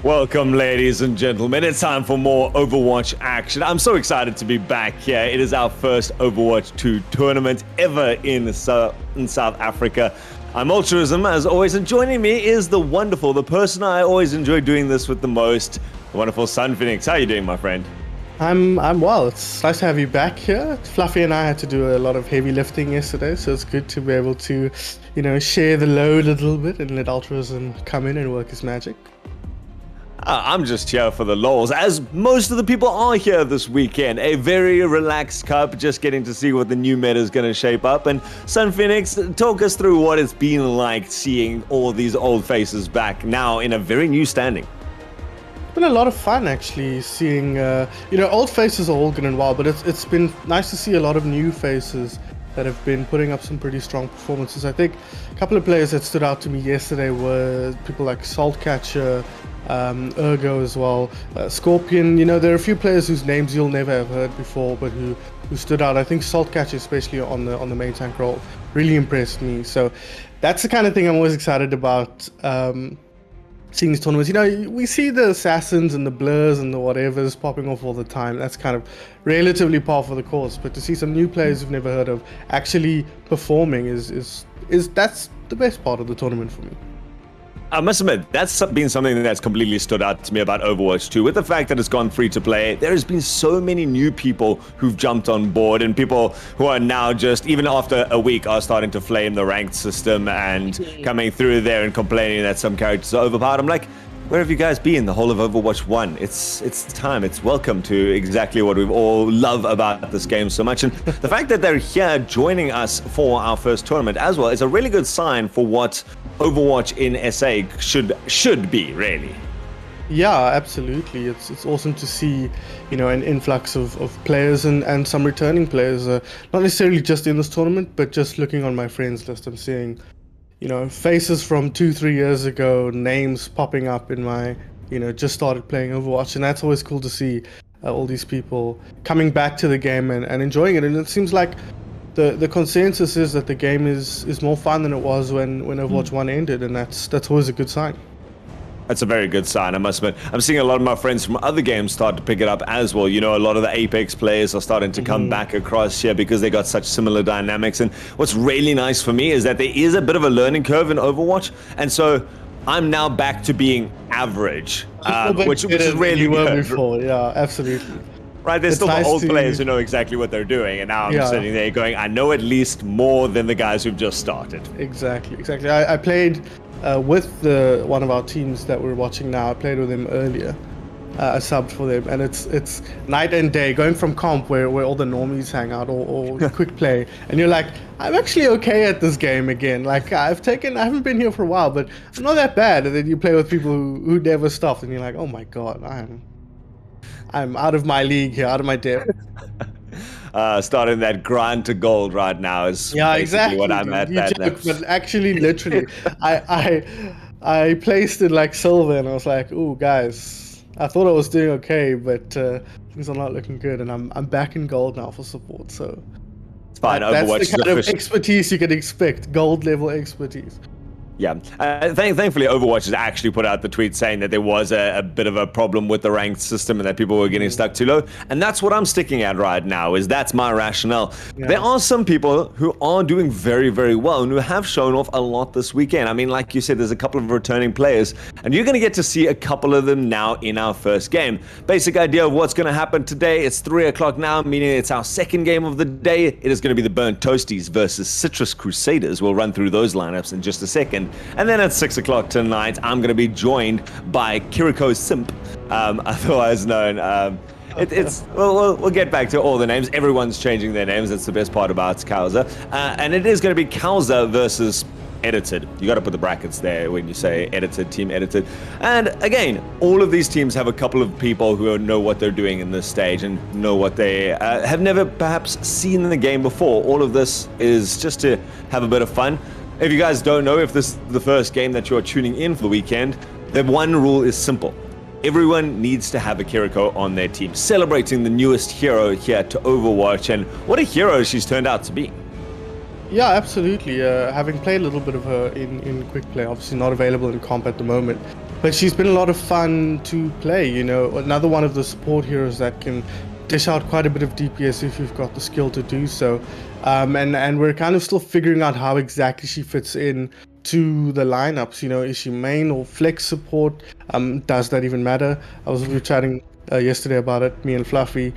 Welcome, ladies and gentlemen. It's time for more Overwatch action. I'm so excited to be back here. It is our first Overwatch 2 tournament ever in South Africa. I'm Altruism, as always, and joining me is the wonderful, the person I always enjoy doing this with the most, the wonderful Sun Phoenix. How are you doing, my friend? I'm well. It's nice to have you back here. Fluffy and I had to do a lot of heavy lifting yesterday, so it's good to be able to, share the load a little bit and let Altruism come in and work his magic. I'm just here for the lols, as most of the people are here this weekend. A very relaxed cup, just getting to see what the new meta is going to shape up. And Sun Phoenix, talk us through what it's been like seeing all these old faces back now in a very new standing. It's been a lot of fun actually seeing, old faces are all good and well, but it's been nice to see a lot of new faces that have been putting up some pretty strong performances. I think a couple of players that stood out to me yesterday were people like Saltcatcher, Ergo as well, Scorpion. There are a few players whose names you'll never have heard before, but who stood out. I think Saltcatcher, especially on the main tank role, really impressed me. So that's the kind of thing I'm always excited about. Seeing these tournaments, we see the assassins and the blurs and the whatevers popping off all the time. That's kind of relatively par for the course. But to see some new players you've never heard of actually performing is that's the best part of the tournament for me. I must admit, that's been something that's completely stood out to me about Overwatch 2. With the fact that it's gone free to play, there has been so many new people who've jumped on board, and people who are now just, even after a week, are starting to flame the ranked system and coming through there and complaining that some characters are overpowered. I'm like, where have you guys been the whole of Overwatch 1? It's time. It's welcome to exactly what we all love about this game so much. And the fact that they're here joining us for our first tournament as well is a really good sign for what Overwatch in SA should be, really. Yeah, absolutely. It's awesome to see, an influx of players and some returning players. Not necessarily just in this tournament, but just looking on my friends list, I'm seeing faces from 2-3 years ago, names popping up in my, just started playing Overwatch. And that's always cool to see all these people coming back to the game and enjoying it. And it seems like the consensus is that the game is more fun than it was when Overwatch 1 ended. And that's always a good sign. That's a very good sign, I must admit. I'm seeing a lot of my friends from other games start to pick it up as well. A lot of the Apex players are starting to come back across here because they got such similar dynamics. And what's really nice for me is that there is a bit of a learning curve in Overwatch. And so I'm now back to being average, which is really good. Before. Yeah, absolutely. Right, there's still the old players who know exactly what they're doing. And now I'm sitting there going, I know at least more than the guys who've just started. Exactly. I played with one of our teams that we're watching now. I played with him earlier. I subbed for them, and it's night and day, going from comp where all the normies hang out or quick play, and you're like, I'm actually okay at this game again. Like I haven't been here for a while, but I'm not that bad. And then you play with people who never stopped, and you're like, oh my god, I'm out of my league here, out of my depth. Starting that grind to gold right now is basically what I'm at. But actually, literally, I placed it like silver, and I was like, "Ooh, guys, I thought I was doing okay, but things are not looking good." And I'm back in gold now for support, so it's fine. That's Overwatch the kind of expertise you can expect, gold level expertise. Yeah, thankfully Overwatch has actually put out the tweet saying that there was a bit of a problem with the ranked system and that people were getting stuck too low. And that's what I'm sticking at right now, that's my rationale. Yeah. There are some people who are doing very, very well and who have shown off a lot this weekend. I mean, like you said, there's a couple of returning players, and you're going to get to see a couple of them now in our first game. Basic idea of what's going to happen today, it's 3 o'clock now, meaning it's our second game of the day. It is going to be the Burnt Toasties versus Citrus Crusaders. We'll run through those lineups in just a second. And then at 6 o'clock tonight, I'm going to be joined by Kiriko Simp, otherwise known. We'll get back to all the names. Everyone's changing their names. That's the best part about COWZA. And it is going to be COWZA versus edited. You got to put the brackets there when you say edited, team edited. And again, all of these teams have a couple of people who know what they're doing in this stage and know what they have never perhaps seen in the game before. All of this is just to have a bit of fun. If you guys don't know, if this is the first game that you're tuning in for the weekend, the one rule is simple. Everyone needs to have a Kiriko on their team, celebrating the newest hero here to Overwatch, and what a hero she's turned out to be. Yeah, absolutely. Having played a little bit of her in quick play, obviously not available in comp at the moment, but she's been a lot of fun to play. You know, another one of the support heroes that can dish out quite a bit of DPS if you've got the skill to do so. And we're kind of still figuring out how exactly she fits in to the lineups. You know, is she main or flex support? Does that even matter? We were chatting yesterday about it, me and Fluffy,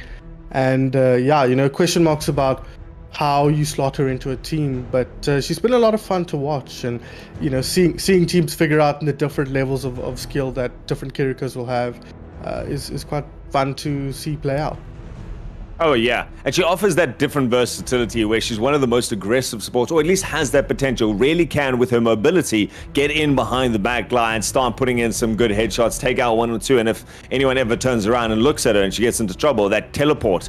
and yeah, you know, question marks about how you slot her into a team, but she's been a lot of fun to watch, and you know, seeing teams figure out the different levels of skill that different Kirikos will have is quite fun to see play out. Oh yeah, and she offers that different versatility where she's one of the most aggressive supports, or at least has that potential, really can with her mobility get in behind the back line, start putting in some good headshots, take out 1 or 2, and if anyone ever turns around and looks at her and she gets into trouble, that teleport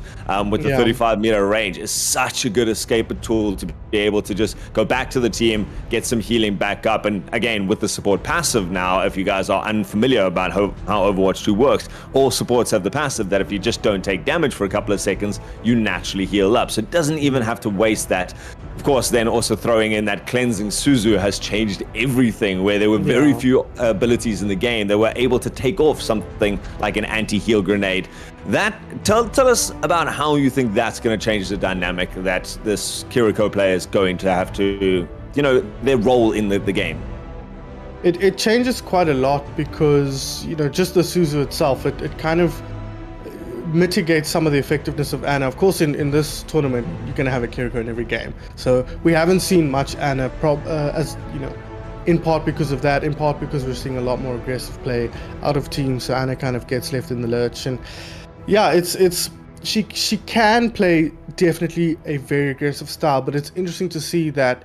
with the 35-meter range is such a good escape tool to be able to just go back to the team, get some healing back up. And again, with the support passive now, if you guys are unfamiliar about how Overwatch 2 works, all supports have the passive that if you just don't take damage for a couple of seconds, you naturally heal up. So it doesn't even have to waste that. Of course, then also throwing in that cleansing Suzu has changed everything, where there were very few abilities in the game that were able to take off something like an anti-heal grenade. Tell us about how you think that's going to change the dynamic that this Kiriko player is going to have to, you know, their role in the game. It changes quite a lot because, you know, just the Suzu itself, it kind of mitigates some of the effectiveness of Ana. Of course, in this tournament, you're going to have a Kiriko in every game. So we haven't seen much Ana, as you know, in part because of that, in part because we're seeing a lot more aggressive play out of teams. So Ana kind of gets left in the lurch. And yeah, she can play definitely a very aggressive style, but it's interesting to see that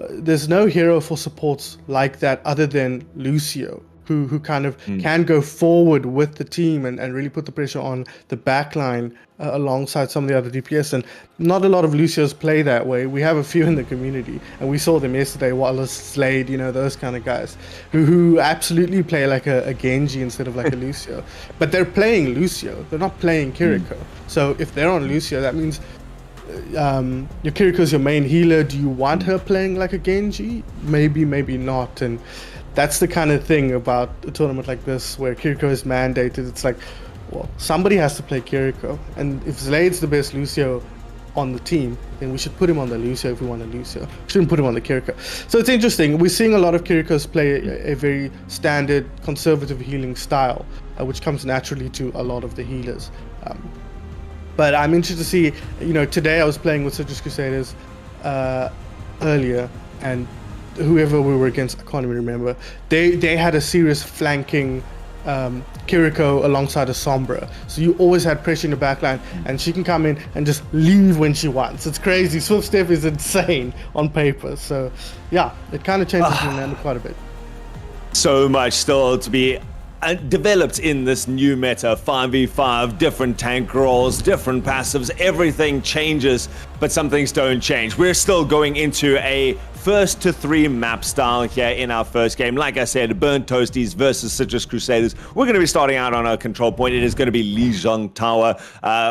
there's no hero for supports like that other than Lucio, who kind of can go forward with the team and really put the pressure on the backline alongside some of the other DPS. And not a lot of Lucios play that way. We have a few in the community, and we saw them yesterday, Wallace, Slade, you know, those kind of guys who absolutely play like a Genji instead of like a Lucio. But they're playing Lucio, they're not playing Kiriko. So if they're on Lucio, that means your Kiriko is your main healer. Do you want her playing like a Genji? Maybe, maybe not. And that's the kind of thing about a tournament like this where Kiriko is mandated. It's like, well, somebody has to play Kiriko. And if Slade's the best Lucio on the team, then we should put him on the Lucio if we want a Lucio. We shouldn't put him on the Kiriko. So it's interesting. We're seeing a lot of Kirikos play a very standard, conservative healing style, which comes naturally to a lot of the healers. But I'm interested to see, you know, today I was playing with Citrus Crusaders earlier, and whoever we were against, I can't even remember. They had a serious flanking Kiriko alongside a Sombra. So you always had pressure in the backline, and she can come in and just leave when she wants. It's crazy. Swift Step is insane on paper. So yeah, it kind of changes the dynamic quite a bit. So much still to be developed in this new meta. 5v5, different tank roles, different passives, everything changes, but some things don't change. We're still going into a first to 3 map style here in our first game. Like I said, Burnt Toasties versus Citrus Crusaders. We're going to be starting out on our control point. It is going to be Lijiang Tower.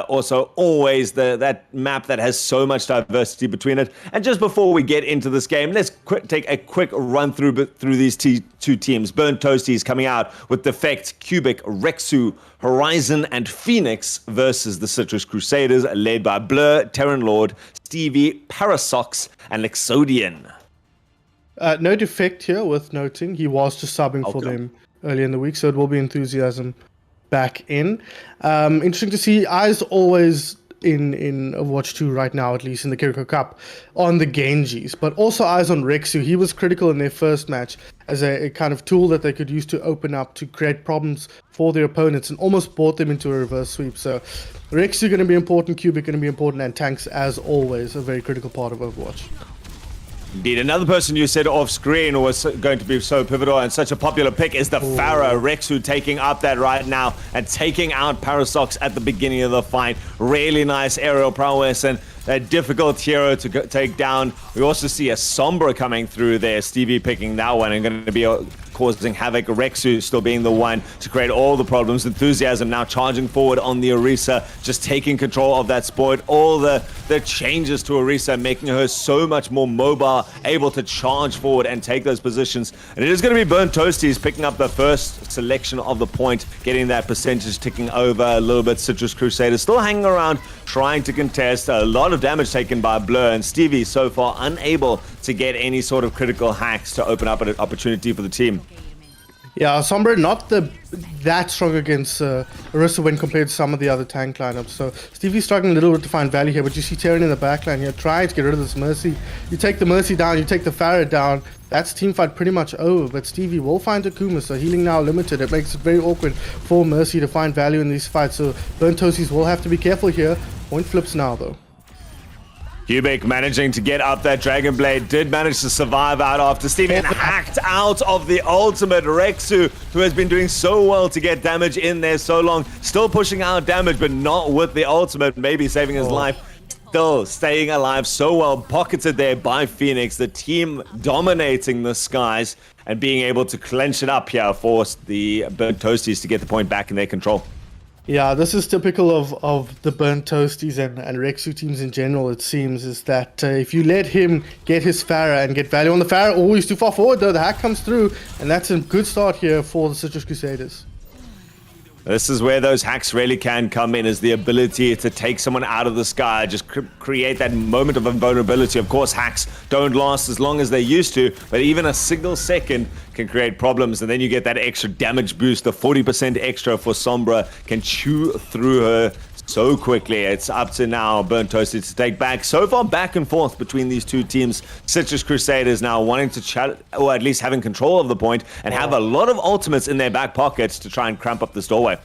Also, always that map that has so much diversity between it. And just before we get into this game, let's take a quick run through these two teams. Burnt Toasties coming out with Defect, Cubic, Rexu, Horizon, and Phoenix versus the Citrus Crusaders, led by Blur, Terran Lord, Stevie, Parasox, and Lexodian. No Defect here worth noting. He was just subbing for them earlier in the week, so it will be Enthusiasm back in. Interesting to see. Eyes always in Overwatch 2 right now, at least in the Kiriko Cup, on the Genjis, but also eyes on Rexu. He was critical in their first match as a kind of tool that they could use to open up, to create problems for their opponents, and almost brought them into a reverse sweep. So Rexu going to be important, Cubic going to be important, and tanks, as always, a very critical part of Overwatch. Indeed, another person you said off screen was going to be so pivotal and such a popular pick is the Pharah. Rexu taking up that right now and taking out Parasox at the beginning of the fight. Really nice aerial prowess and a difficult hero to take down. We also see a Sombra coming through there. Stevie picking that one and going to be causing havoc. Rexu still being the one to create all the problems. Enthusiasm now charging forward on the Orisa, just taking control of that sport. All the changes to Orisa, making her so much more mobile, able to charge forward and take those positions. And it is going to be Burnt Toasties picking up the first selection of the point, getting that percentage ticking over a little bit. Citrus Crusaders still hanging around, trying to contest. A lot of damage taken by Blur, and Stevie so far unable to get any sort of critical hacks to open up an opportunity for the team. Yeah, Sombra not that strong against Orisa when compared to some of the other tank lineups. So Stevie's struggling a little bit to find value here, but you see Terran in the backline here trying to get rid of this Mercy. You take the Mercy down, you take the Farah down. That's team fight pretty much over, but Stevie will find Akuma, so healing now limited. It makes it very awkward for Mercy to find value in these fights, so Burnt Toasties will have to be careful here. Point flips now though. Cubic managing to get up that Dragon Blade, did manage to survive out after Steven hacked out of the ultimate. Rexu, who has been doing so well to get damage in there so long, still pushing out damage, but not with the ultimate, maybe saving his life. Still staying alive so well, pocketed there by Phoenix. The team dominating the skies and being able to clench it up here, force the Burnt Toasties to get the point back in their control. Yeah, this is typical of the Burnt Toasties and Rexu teams in general, it seems, is that if you let him get his Farah and get value on the Farah, always too far forward though, the hack comes through, and that's a good start here for the Citrus Crusaders. This is where those hacks really can come in, is the ability to take someone out of the sky, just create that moment of invulnerability. Of course, hacks don't last as long as they used to, but even a single second can create problems, and then you get that extra damage boost. The 40% extra for Sombra can chew through her so quickly. It's up to now Burnt Toasted to take back. So far back and forth between these two teams. Citrus Crusaders now wanting to chat, or at least having control of the point, and have a lot of ultimates in their back pockets to try and cramp up this doorway.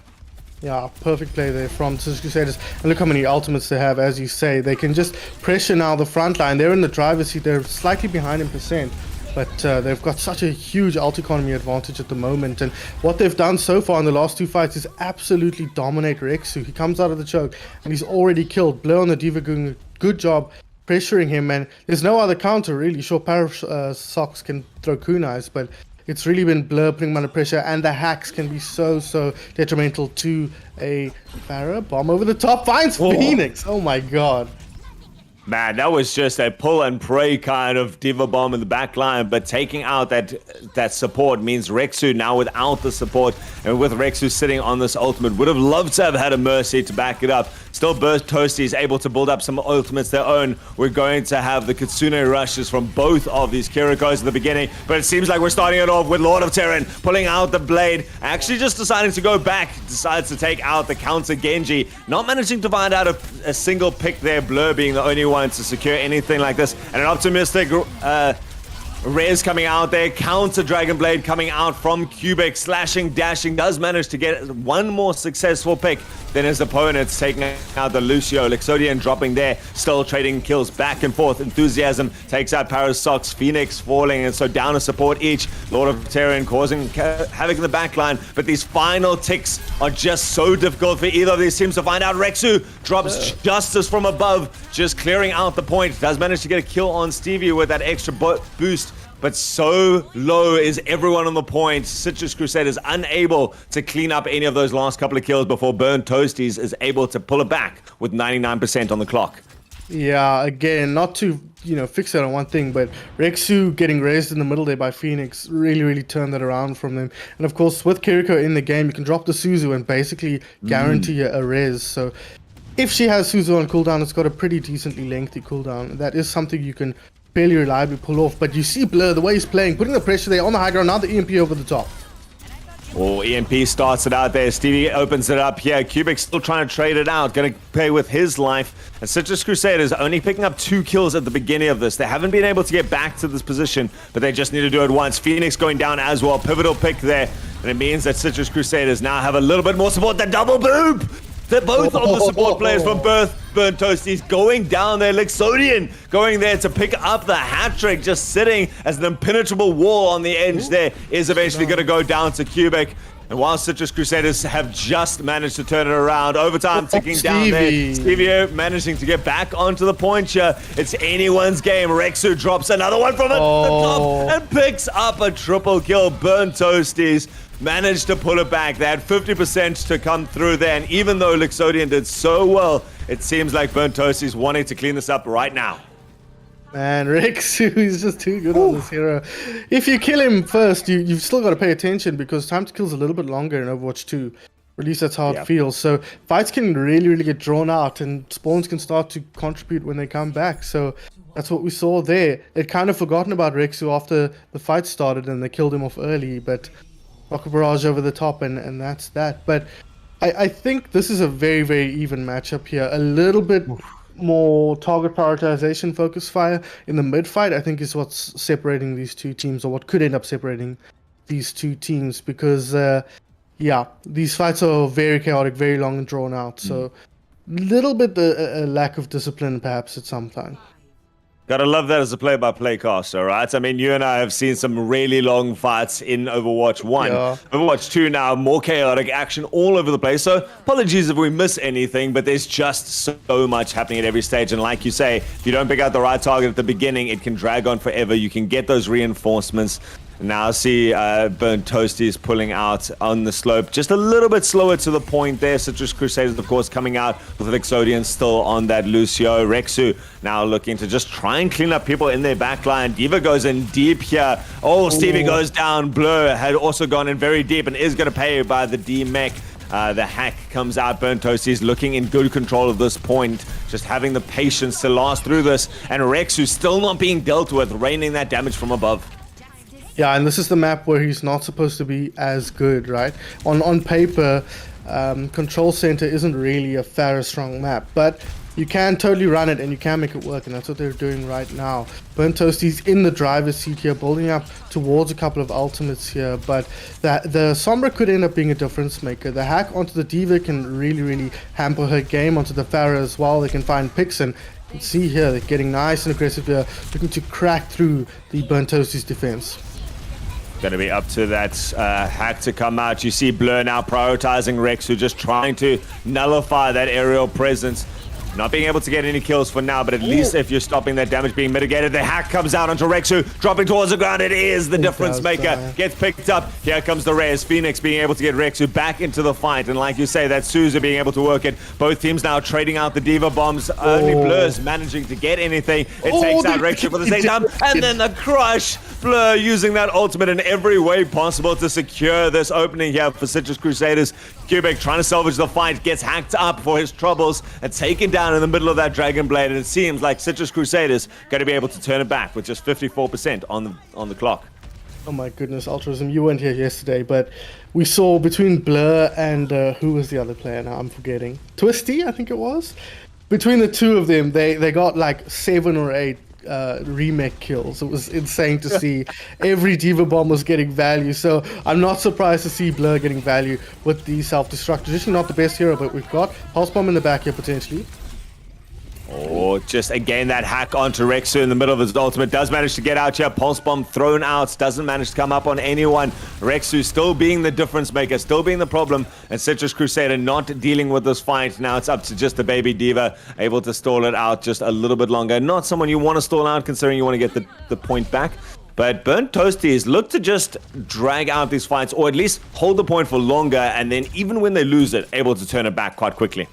Yeah, perfect play there from Citrus Crusaders. And look how many ultimates they have, as you say. They can just pressure now the front line. They're in the driver's seat. They're slightly behind in percent. But they've got such a huge ult economy advantage at the moment. And what they've done so far in the last two fights is absolutely dominate Rexu. He comes out of the choke and he's already killed. Blur on the Diva doing a good job pressuring him. And there's no other counter really. Sure, Parasox can throw kunais, but it's really been Blur putting him under pressure. And the hacks can be so detrimental to a Farah. Bomb over the top. Finds Phoenix. Oh my god. Man, that was just a pull and pray kind of Diva Bomb in the back line, but taking out that support means Rexu now without the support, and with Rexu sitting on this ultimate, would have loved to have had a Mercy to back it up. Still, Burnt Toasties able to build up some ultimates their own. We're going to have the Kitsune rushes from both of these Kirikos at the beginning, but it seems like we're starting it off with Lord of Terran pulling out the blade, actually just deciding to go back, decides to take out the counter Genji, not managing to find out a single pick there, Blur being the only one to secure anything like this, and an optimistic Rez coming out there, counter Dragon Blade coming out from Cubic, slashing, dashing, does manage to get one more successful pick than his opponents, taking out the Lucio. Lexodian dropping there, still trading kills back and forth. Enthusiasm takes out Parasox, Phoenix falling, and so down a support each. Lord of Terran causing havoc in the backline, but these final ticks are just so difficult for either of these teams to find out. Rexu drops justice from above, just clearing out the point. Does manage to get a kill on Stevie with that extra boost, but so low is everyone on the point. Citrus Crusaders unable to clean up any of those last couple of kills before Burnt Toasties is able to pull it back with 99% on the clock. Yeah, again, not to fix it on one thing, but Rexu getting raised in the middle there by Phoenix really turned that around from them. And of course, with Kiriko in the game, you can drop the Suzu and basically guarantee a res. So if she has Suzu on cooldown, it's got a pretty decently lengthy cooldown. That is something you can fairly reliably pull off. But you see Blur, the way he's playing, putting the pressure there on the high ground, now the EMP over the top. Well, EMP starts it out there. Stevie opens it up here. Cubic still trying to trade it out. Going to play with his life. And Citrus Crusaders only picking up 2 kills at the beginning of this. They haven't been able to get back to this position, but they just need to do it once. Phoenix going down as well. Pivotal pick there. And it means that Citrus Crusaders now have a little bit more support. The double boop! They're both of the support players from Burnt Toasties going down there. Lexodian going there to pick up the hat trick, just sitting as an impenetrable wall on the edge there, is eventually going to go down to Cubic. And while Citrus Crusaders have just managed to turn it around, overtime ticking down there. Stevie managing to get back onto the point here. It's anyone's game. Rexu drops another one from the top and picks up a triple kill. Burnt Toasties managed to pull it back. They had 50% to come through there. And even though Luxodian did so well, it seems like Burnt Toasties wanting to clean this up right now. Man, Rexu is just too good on this hero. If you kill him first, you've still got to pay attention because time to kill is a little bit longer in Overwatch 2. Or at least that's how it feels. So fights can really get drawn out and spawns can start to contribute when they come back. So that's what we saw there. They'd kind of forgotten about Rexu after the fight started and they killed him off early. But Rocket Barrage over the top and that's that. But I think this is a very even matchup here. A little bit more target prioritization focus fire in the mid fight, I think, is what's separating these two teams, or what could end up separating these two teams, because these fights are very chaotic, very long and drawn out. So little bit a lack of discipline perhaps at some time. Gotta love that as a play-by-play caster, right? I mean, you and I have seen some really long fights in Overwatch 1. Yeah. Overwatch 2 now, more chaotic action all over the place. So apologies if we miss anything, but there's just so much happening at every stage. And like you say, if you don't pick out the right target at the beginning, it can drag on forever. You can get those reinforcements. Now see Burnt Toasties pulling out on the slope. Just a little bit slower to the point there. Citrus Crusaders, of course, coming out with Exodian still on that Lucio. Rexu now looking to just try and clean up people in their backline. Diva goes in deep here. Oh, Stevie goes down. Blur had also gone in very deep and is going to pay by the D-Mech. The hack comes out. Burnt Toasties looking in good control of this point, just having the patience to last through this. And Rexu still not being dealt with, raining that damage from above. Yeah, and this is the map where he's not supposed to be as good, right? On paper, Control Center isn't really a fair, strong map, but you can totally run it and you can make it work, and that's what they're doing right now. Burnt Toasties in the driver's seat here, building up towards a couple of ultimates here, but the Sombra could end up being a difference maker. The hack onto the Diva can really hamper her game, onto the Pharah as well. They can find picks, and you can see here they're getting nice and aggressive here, looking to crack through the Burnt Toasties defense. Going to be up to that hack to come out. You see Blur now prioritizing Rexu, just trying to nullify that aerial presence. Not being able to get any kills for now, but at least if you're stopping that damage being mitigated, the hack comes out onto Rexu, dropping towards the ground. It is the difference maker. Gets picked up. Here comes the Reyes. Phoenix being able to get Rexu back into the fight. And like you say, that COWZA being able to work it. Both teams now trading out the Diva bombs. Only Blur's managing to get anything. It takes out Rexu for the same time. And then the crush. Blur using that ultimate in every way possible to secure this opening here for Citrus Crusaders. Cubic trying to salvage the fight, gets hacked up for his troubles and taken down in the middle of that Dragon Blade, and it seems like Citrus Crusaders going to be able to turn it back with just 54% on the clock. Oh my goodness, Altruism, you weren't here yesterday, but we saw between Blur and who was the other player now? I'm forgetting. Twisty, I think it was. Between the two of them, they got like 7 or 8 remake kills. It was insane to see. Every Diva bomb was getting value, so I'm not surprised to see Blur getting value with the self-destruct. Traditionally not the best hero, but we've got Pulse Bomb in the back here potentially. Oh, just again that hack onto Rexu in the middle of his ultimate. Does manage to get out here. Pulse Bomb thrown out. Doesn't manage to come up on anyone. Rexu still being the difference maker, still being the problem. And Citrus Crusader not dealing with this fight. Now it's up to just the baby Diva, able to stall it out just a little bit longer. Not someone you want to stall out, considering you want to get the point back. But Burnt Toasties look to just drag out these fights, or at least hold the point for longer. And then even when they lose it, able to turn it back quite quickly.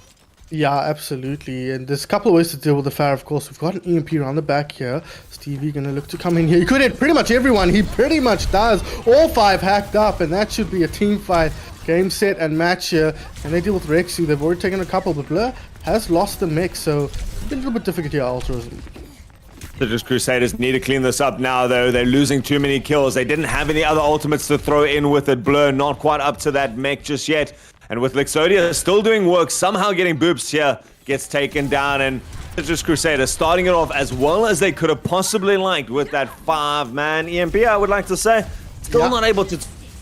Yeah, absolutely. And there's a couple of ways to deal with the Pharah, of course. We've got an EMP around the back here. Stevie going to look to come in here. He could hit pretty much everyone. He pretty much does. All 5 hacked up, and that should be a team fight. Game, set, and match here. And they deal with Rexu. They've already taken a couple, but Blur has lost the mix, so it's been a little bit difficult here, Altruism. Citrus Crusaders need to clean this up now, though. They're losing too many kills. They didn't have any other ultimates to throw in with it. Blur not quite up to that mech just yet. And with Luxodia still doing work, somehow getting boops here, gets taken down. And Citrus Crusaders starting it off as well as they could have possibly liked with that 5-man EMP, I would like to say. Still not able to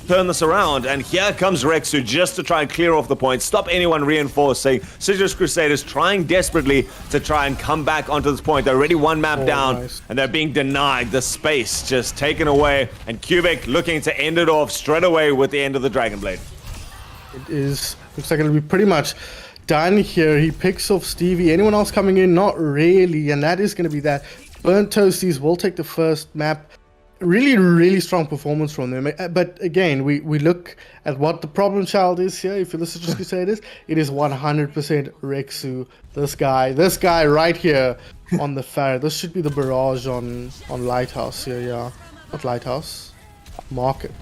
turn this around. And here comes Rexu just to try and clear off the point, stop anyone reinforcing. Citrus Crusaders trying desperately to try and come back onto this point. They're already 1 map down, and they're being denied the space just taken away. And Cubic looking to end it off straight away with the end of the Dragon Blade. It looks like it'll be pretty much done here. He picks off Stevie. Anyone else coming in? Not really, and that is going to be that. Burnt Toasties will take the first map. Really, really strong performance from them. But again, we look at what the problem child is here. If you listen to Crusaders, it is 100% Rexu. This guy right here on the Farah. This should be the barrage on Lighthouse here, yeah. Not Lighthouse. Market.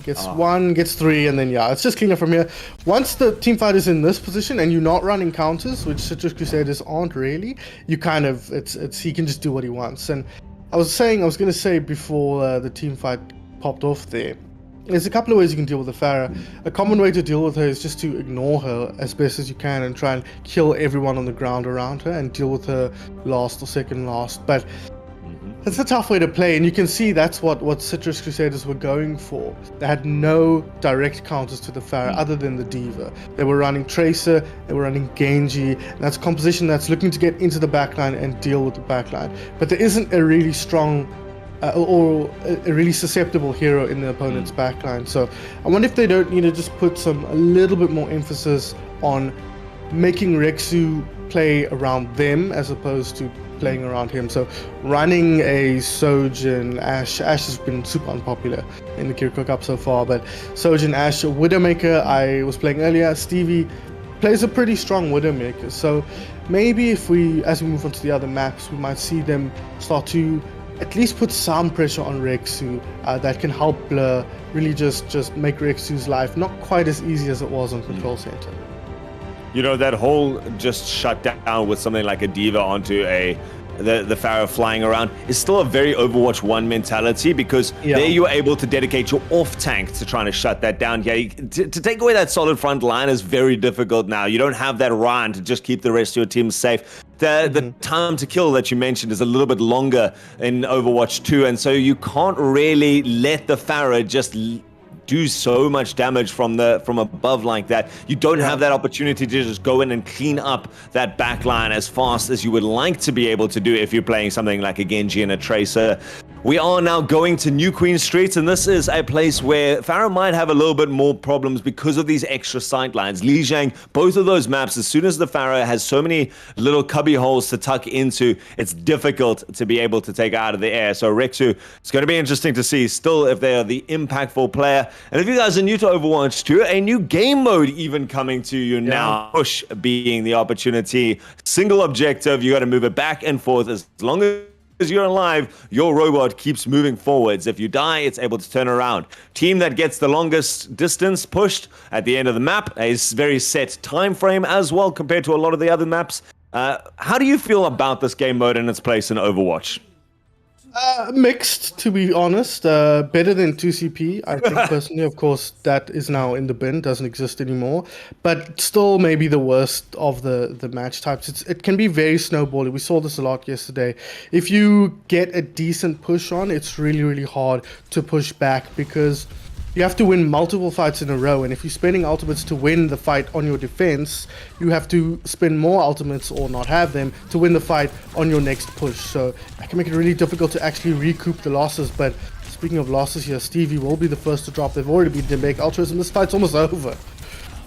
Gets one, gets three, and then yeah, it's just cleaner from here. Once the team fight is in this position and you're not running counters, which Citrus Crusaders aren't really, you kind of he can just do what he wants. And I was going to say before the team fight popped off there's a couple of ways you can deal with the Farah. A common way to deal with her is just to ignore her as best as you can and try and kill everyone on the ground around her and deal with her last or second last. But it's a tough way to play, and you can see that's what Citrus Crusaders were going for. They had no direct counters to the Farah other than the Diva. They were running Tracer, they were running Genji, and that's composition that's looking to get into the backline and deal with the backline. But there isn't a really strong or a really susceptible hero in the opponent's backline. So I wonder if they don't need to just put a little bit more emphasis on making Rexu play around them as opposed to playing around him. So running a Sojin, Ashe has been super unpopular in the Kiriko Cup so far, but Sojin, Ashe, Widowmaker, I was playing earlier. Stevie plays a pretty strong Widowmaker, so maybe as we move on to the other maps, we might see them start to at least put some pressure on Rexu that can help Blur really just make Rexu's life not quite as easy as it was on Control Center. You know, that whole just shut down with something like a Diva onto the Farah flying around is still a very Overwatch 1 mentality, because there you're able to dedicate your off tank to trying to shut that down. Yeah, to take away that solid front line is very difficult now. You don't have that Ryan to just keep the rest of your team safe. The time to kill that you mentioned is a little bit longer in Overwatch 2, and so you can't really let the Farah just do so much damage from above like that. You don't have that opportunity to just go in and clean up that backline as fast as you would like to be able to do if you're playing something like a Genji and a Tracer. We are now going to New Queen Street, and this is a place where Farah might have a little bit more problems because of these extra sight lines. Lijiang, both of those maps, as soon as the Farah has so many little cubby holes to tuck into, it's difficult to be able to take out of the air. So Rexu, it's going to be interesting to see still if they are the impactful player. And if you guys are new to Overwatch 2, a new game mode even coming to you now. Push being the opportunity. Single objective, you got to move it back and forth. As long as you're alive, your robot keeps moving forwards. If you die, it's able to turn around. Team that gets the longest distance pushed at the end of the map, a very set time frame as well compared to a lot of the other maps. How do you feel about this game mode and its place in Overwatch? Mixed, to be honest. Better than 2CP, I think personally. Of course, that is now in the bin, doesn't exist anymore. But still, maybe the worst of the match types. It can be very snowbally. We saw this a lot yesterday. If you get a decent push on, it's really, really hard to push back because you have to win multiple fights in a row, and if you're spending ultimates to win the fight on your defense, you have to spend more ultimates or not have them to win the fight on your next push. So that can make it really difficult to actually recoup the losses. But speaking of losses here, Stevie will be the first to drop. They've already beaten Dembek Ultras, and this fight's almost over.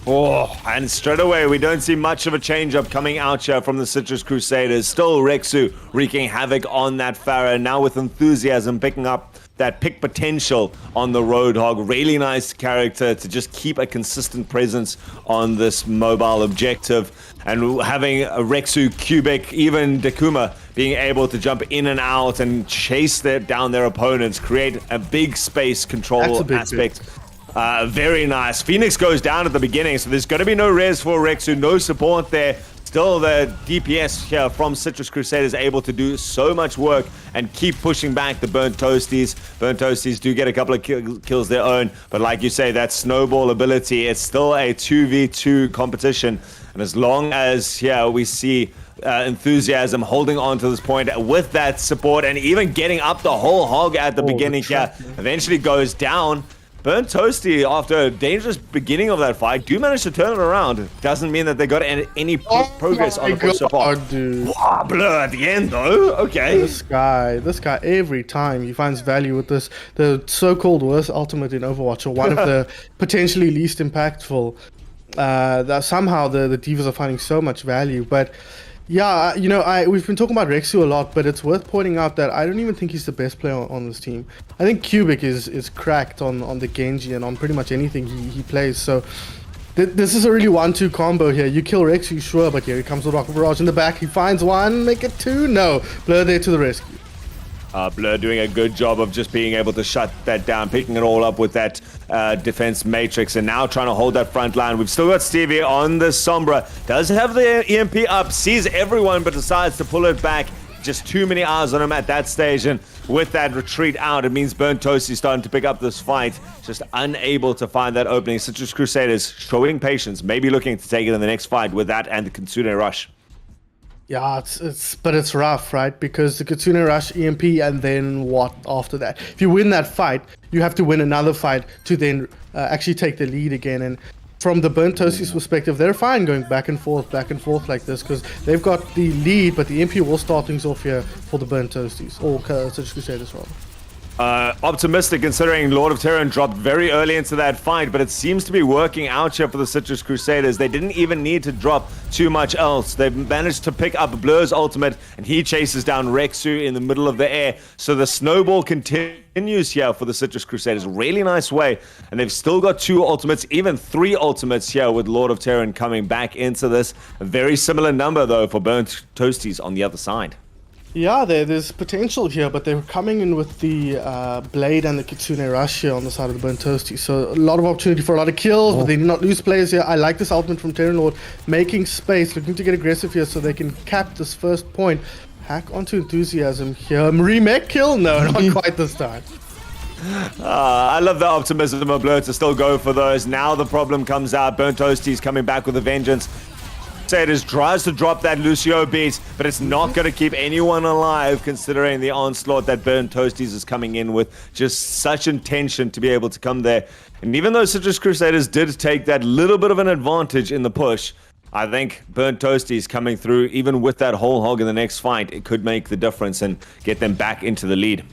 Oh, and straight away, we don't see much of a change-up coming out here from the Citrus Crusaders. Still Rexu wreaking havoc on that Farah, now with enthusiasm picking up that pick potential on the Roadhog. Really nice character to just keep a consistent presence on this mobile objective. And having a Rexu, Cubic, even Dakuma being able to jump in and out and chase down their opponents, create a big space control aspect. Very nice. Phoenix goes down at the beginning, so there's going to be no res for Rexu, no support there. Still, the DPS here from Citrus Crusaders able to do so much work and keep pushing back the Burnt Toasties. Burnt Toasties do get a couple of kills their own, but like you say, that snowball ability, it's still a 2v2 competition. And as long as we see enthusiasm holding on to this point with that support and even getting up the whole hog at the beginning here, eventually goes down. Burnt Toasty, after a dangerous beginning of that fight, do manage to turn it around. Doesn't mean that they got any progress on the push so far. Dude. Wow, Blur at the end though. Okay. This guy, every time he finds value with this, the so-called worst ultimate in Overwatch, or one of the potentially least impactful. That somehow the divas are finding so much value, but. Yeah, you know, we've been talking about Rexu a lot, but it's worth pointing out that I don't even think he's the best player on this team. I think Cubic is cracked on the Genji and on pretty much anything he plays. So this is a really 1-2 combo here. You kill Rexu, sure, but here he comes with Rocket Barrage in the back. He finds one, make it two. No, Blur there to the rescue. Blur doing a good job of just being able to shut that down, picking it all up with that defense matrix, and now trying to hold that front line. We've still got Stevie on the Sombra. Does have the EMP up, sees everyone, but decides to pull it back. Just too many eyes on him at that stage, and with that retreat out, it means Burnt Toasty starting to pick up this fight, just unable to find that opening. Citrus Crusaders showing patience, maybe looking to take it in the next fight with that and the Kitsune Rush. Yeah, but it's rough, right? Because the Kitsune Rush, EMP, and then what after that? If you win that fight, you have to win another fight to then actually take the lead again. And from the Burnt Toasties perspective, they're fine going back and forth like this, because they've got the lead, but the EMP will start things off here for the Burnt Toasties, or Citrus Crusaders rather. Optimistic considering Lord of Terran dropped very early into that fight, but it seems to be working out here for the Citrus Crusaders. They didn't even need to drop too much else. They've managed to pick up Blur's ultimate, and he chases down Rexu in the middle of the air. So the snowball continues here for the Citrus Crusaders. Really nice way. And they've still got 2 ultimates, even 3 ultimates here with Lord of Terran coming back into this. A very similar number, though, for Burnt Toasties on the other side. Yeah, there's potential here, but they're coming in with the Blade and the Kitsune Rush here on the side of the Burnt Toasty. So a lot of opportunity for a lot of kills, but they did not lose players here. I like this ultimate from Terran Lord, making space, looking to get aggressive here so they can cap this first point. Hack onto Enthusiasm here. Remake kill? No, not quite this time. I love the optimism of Blur to still go for those. Now the problem comes out. Burnt Toasties coming back with a vengeance. Crusaders tries to drop that Lucio beat, but it's not going to keep anyone alive considering the onslaught that Burnt Toasties is coming in with. Just such intention to be able to come there. And even though Citrus Crusaders did take that little bit of an advantage in the push, I think Burnt Toasties coming through, even with that whole hog in the next fight, it could make the difference and get them back into the lead.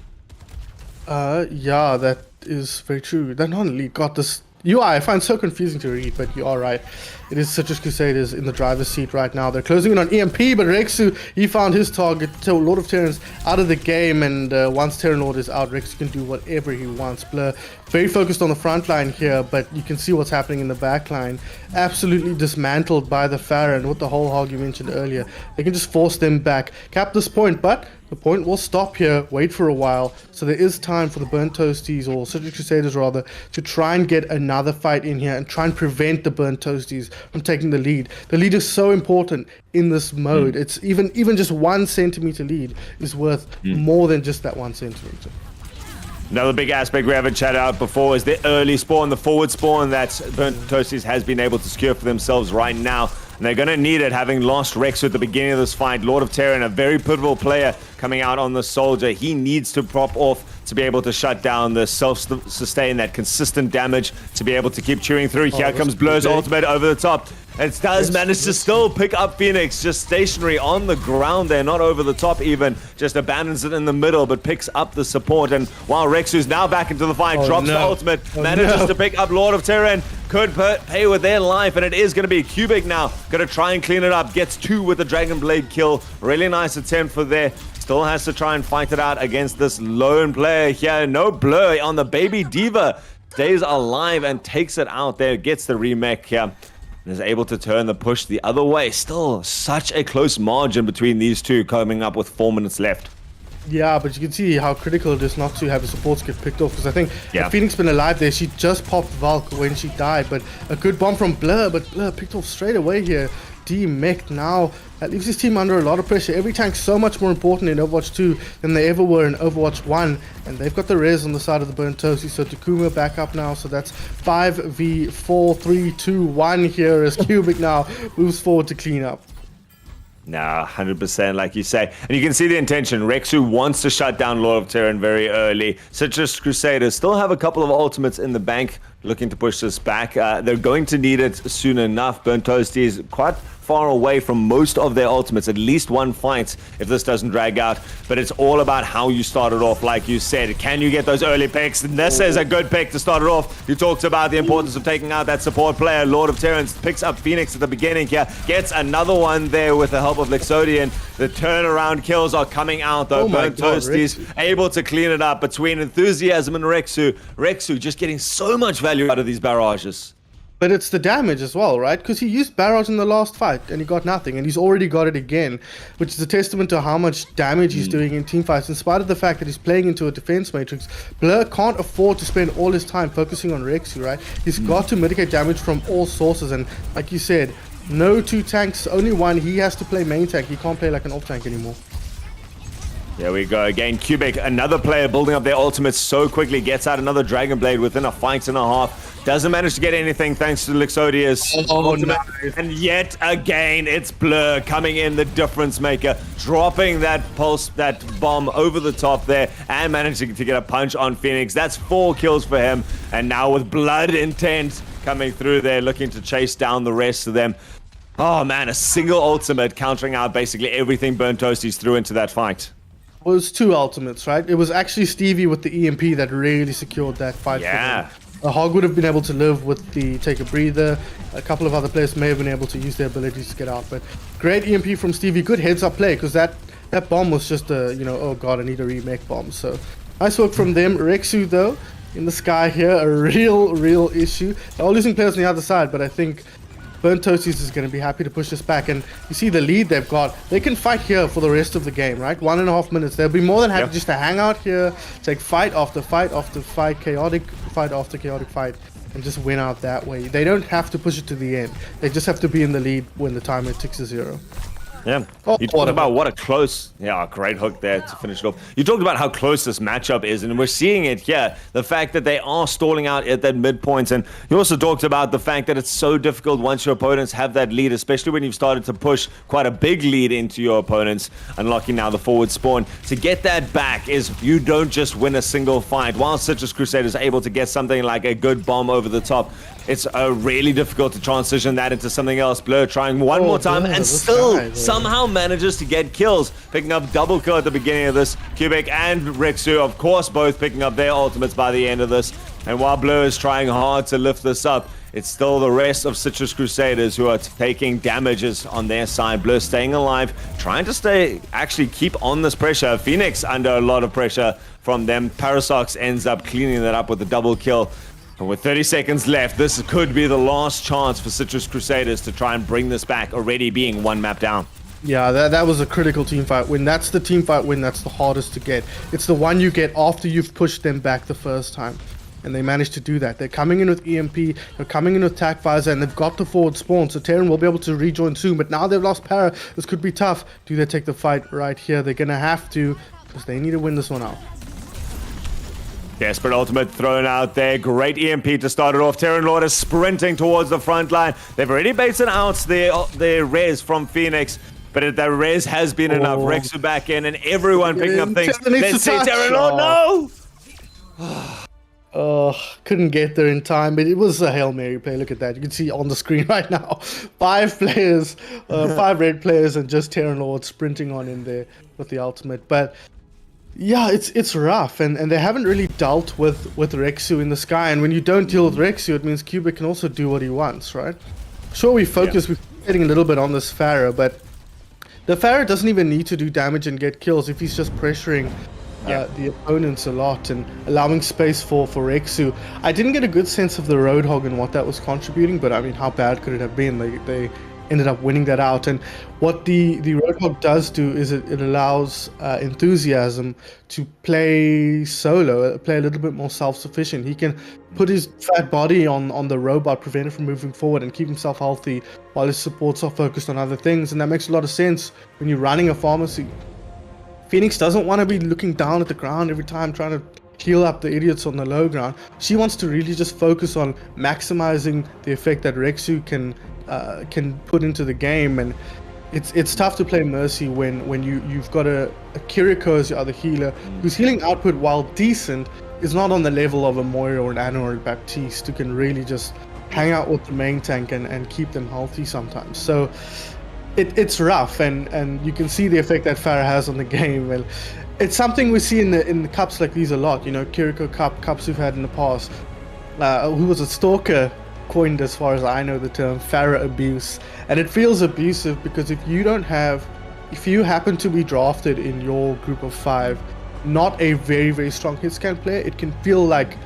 Yeah, that is very true. They're not in the lead. God, this UI I find so confusing to read, but you are right. It is Citrus Crusaders in the driver's seat right now. They're closing in on EMP, but Rexu, he found his target. So Lord of Terran's out of the game, and once Terran Lord is out, Rexu can do whatever he wants. Blur very focused on the front line here, but you can see what's happening in the back line. Absolutely dismantled by the Farron with the whole hog you mentioned earlier. They can just force them back, cap this point, but the point will stop here, wait for a while, so there is time for the Burnt Toasties, or Citrus Crusaders rather, to try and get another fight in here and try and prevent the Burnt Toasties from taking the lead. The lead is so important in this mode. It's even just 1 centimeter lead is worth more than just that 1 centimeter. Another big aspect we haven't chatted out before is the early spawn, the forward spawn that Burnt Toasties has been able to secure for themselves right now. And they're going to need it, having lost Rex at the beginning of this fight. Lord of Terran, a very pivotal player coming out on the soldier. He needs to prop off to be able to shut down the self-sustain, that consistent damage, to be able to keep chewing through. Here comes Blur's ultimate over the top. It does manage to still pick up Phoenix, just stationary on the ground there, not over the top even, just abandons it in the middle, but picks up the support. And while Rexu's now back into the fight, drops the ultimate, manages to pick up Lord of Terran, could pay with their life, and it is going to be Cubic now. Going to try and clean it up, gets 2 with the Dragon Blade kill. Really nice attempt for there. Still has to try and fight it out against this lone player here. No Blur on the Baby Diva. Stays alive and takes it out there, gets the remake here. And is able to turn the push the other way. Still such a close margin between these two, coming up with 4 minutes left. Yeah, but you can see how critical it is not to have the supports get picked off, because I think if Phoenix been alive there, she just popped Valk when she died, but a good bomb from Blur, but Blur picked off straight away here. D-Mech now, that leaves his team under a lot of pressure. Every tank's so much more important in Overwatch 2 than they ever were in Overwatch 1, and they've got the res on the side of the Burnt Toasty, so Takuma back up now, so that's 5v4, 3, 2, 1 here as Cubic now moves forward to clean up. Nah, 100%, like you say. And you can see the intention. Rexu wants to shut down Lord of Terran very early. Citrus Crusaders still have a couple of ultimates in the bank, looking to push this back. They're going to need it soon enough. Burnt Toasties quite far away from most of their ultimates, at least one fight if this doesn't drag out. But it's all about how you start it off, like you said. Can you get those early picks? And this is a good pick to start it off. You talked about the importance of taking out that support player. Lord of Terran picks up Phoenix at the beginning here, gets another one there with the help of Lixodian. The turnaround kills are coming out though. Burnt Toasties able to clean it up between Enthusiasm and Rexu. Rexu just getting so much value out of these barrages. But it's the damage as well, right? Because he used barrage in the last fight and he got nothing, and he's already got it again, which is a testament to how much damage he's doing in team fights. In spite of the fact that he's playing into a defense matrix, Blur can't afford to spend all his time focusing on Rexu, right? He's got to mitigate damage from all sources, and like you said, no two tanks, only one. He has to play main tank. He can't play like an off tank anymore. There we go again. Cubic, another player building up their ultimates so quickly, gets out another Dragon Blade within a fight and a half. Doesn't manage to get anything thanks to Lixodius. Nice. And yet again, it's Blur coming in, the difference maker, dropping that pulse, that bomb over the top there, and managing to get a punch on Phoenix. That's 4 kills for him. And now with Blood Intent coming through there, looking to chase down the rest of them. Oh man, a single ultimate countering out basically everything Burnt Toasties threw into that fight. Well, it was 2 ultimates, right? It was actually Stevie with the EMP that really secured that fight for him. Hog would have been able to live with the take a breather. A couple of other players may have been able to use their abilities to get out. But great EMP from Stevie. Good heads-up play, because that bomb was just a, oh god, I need a remake bomb. So nice work from them. Rexu, though, in the sky here, a real issue. They're all losing players on the other side, but I think Burnt Toasties is going to be happy to push this back. And you see the lead they've got. They can fight here for the rest of the game, right? 1.5 minutes. They'll be more than happy just to hang out here, take fight after fight after fight, chaotic fight after chaotic fight, and just win out that way. They don't have to push it to the end. They just have to be in the lead when the timer ticks to 0. Yeah. You talked about what a close, great hook there to finish it off. You talked about how close this matchup is, and we're seeing it here. The fact that they are stalling out at that midpoint, and you also talked about the fact that it's so difficult once your opponents have that lead, especially when you've started to push quite a big lead into your opponents, unlocking now the forward spawn. To get that back is you don't just win a single fight. While Citrus Crusaders are able to get something like a good bomb over the top, it's really difficult to transition that into something else. Blur trying one more time and still somehow manages to get kills, picking up double kill at the beginning of this. Cubic and Rexu, of course, both picking up their ultimates by the end of this. And while Blur is trying hard to lift this up, it's still the rest of Citrus Crusaders who are taking damages on their side. Blur staying alive, trying to actually keep on this pressure. Phoenix under a lot of pressure from them. Parasox ends up cleaning that up with a double kill. And with 30 seconds left, this could be the last chance for Citrus Crusaders to try and bring this back, already being 1 map down. Yeah, that was a critical team fight win. That's the team fight win that's the hardest to get. It's the one you get after you've pushed them back the first time. And they managed to do that. They're coming in with EMP, they're coming in with COWZA, and they've got the forward spawn. So Terran will be able to rejoin soon. But now they've lost Para. This could be tough. Do they take the fight right here? They're going to have to, because they need to win this one out. Desperate ultimate thrown out there. Great EMP to start it off. Terran Lord is sprinting towards the front line. They've already baited out their res from Phoenix, but the res has been enough. Rexu back in, and everyone picking up things. Let's see Terran Lord. No! Couldn't get there in time, but it was a Hail Mary play. Look at that. You can see on the screen right now. 5 players, 5 red players, and just Terran Lord sprinting on in there with the ultimate. But yeah, it's rough, and they haven't really dealt with Rexu in the sky. And when you don't deal with Rexu, it means Cubic can also do what he wants, right? Sure, we're getting a little bit on this Pharah, but the Pharah doesn't even need to do damage and get kills if he's just pressuring the opponents a lot and allowing space for Rexu. I didn't get a good sense of the Roadhog and what that was contributing, but I mean, how bad could it have been? They ended up winning that out. And what the Roadhog does do is it allows Enthusiasm to play solo, play a little bit more self-sufficient. He can put his fat body on the robot, prevent it from moving forward, and keep himself healthy while his supports are focused on other things. And that makes a lot of sense when you're running a pharmacy. Phoenix doesn't want to be looking down at the ground every time trying to heal up the idiots on the low ground. She wants to really just focus on maximizing the effect that Rexu can put into the game. And it's tough to play Mercy when you've got a Kiriko as your other healer whose healing output, while decent, is not on the level of a Moira or an Ana or a Baptiste, who can really just hang out with the main tank and keep them healthy sometimes. So it's rough, and you can see the effect that Pharah has on the game. And it's something we see in the cups like these a lot. You know, Kiriko cups we've had in the past. Who was a Stalker coined, as far as I know, the term Pharah abuse, and it feels abusive because if you happen to be drafted in your group of 5, not a very, very strong hitscan player, it can feel like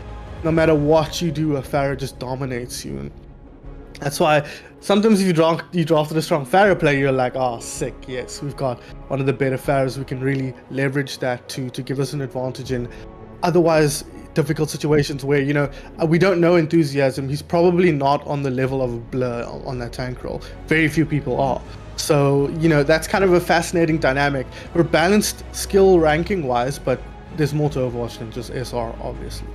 no matter what you do, a Pharah just dominates you. And that's why sometimes if you drafted a strong Pharah player, you're like, oh, sick, yes, we've got one of the better Pharahs. We can really leverage that to give us an advantage in otherwise difficult situations where, you know, we don't know Enthusiasm. He's probably not on the level of a Blur on that tank role. Very few people are. So, you know, that's kind of a fascinating dynamic. We're balanced skill ranking wise, but there's more to Overwatch than just SR, obviously.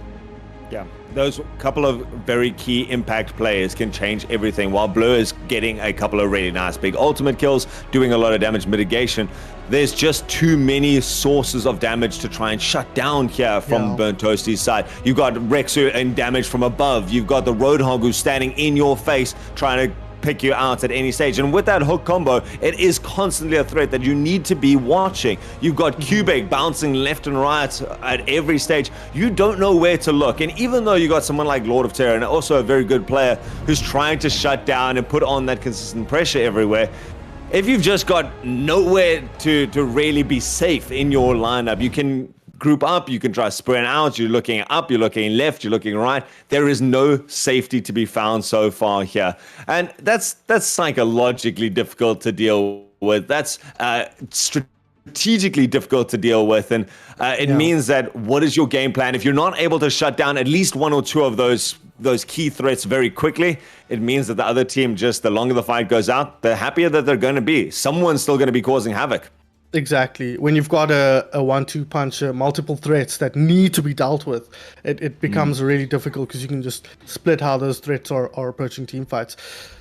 Yeah, those couple of very key impact players can change everything. While Blur is getting a couple of really nice big ultimate kills, doing a lot of damage mitigation, there's just too many sources of damage to try and shut down here from Burnt Toasties' side. You've got Rexu and damage from above. You've got the Roadhog who's standing in your face trying to pick you out at any stage. And with that hook combo, it is constantly a threat that you need to be watching. You've got Cubake bouncing left and right at every stage. You don't know where to look. And even though you got someone like Lord of Terror, and also a very good player who's trying to shut down and put on that consistent pressure everywhere, if you've just got nowhere to really be safe in your lineup, you can group up, you can try spread out, you're looking up, you're looking left, you're looking right. There is no safety to be found so far here. And that's psychologically difficult to deal with. That's strategically difficult to deal with. And it means that what is your game plan? If you're not able to shut down at least one or two of those key threats very quickly, it means that the other team, just the longer the fight goes out, the happier that they're going to be. Someone's still going to be causing havoc. Exactly. When you've got a 1-2 punch, multiple threats that need to be dealt with, it becomes really difficult because you can just split how those threats are approaching team fights.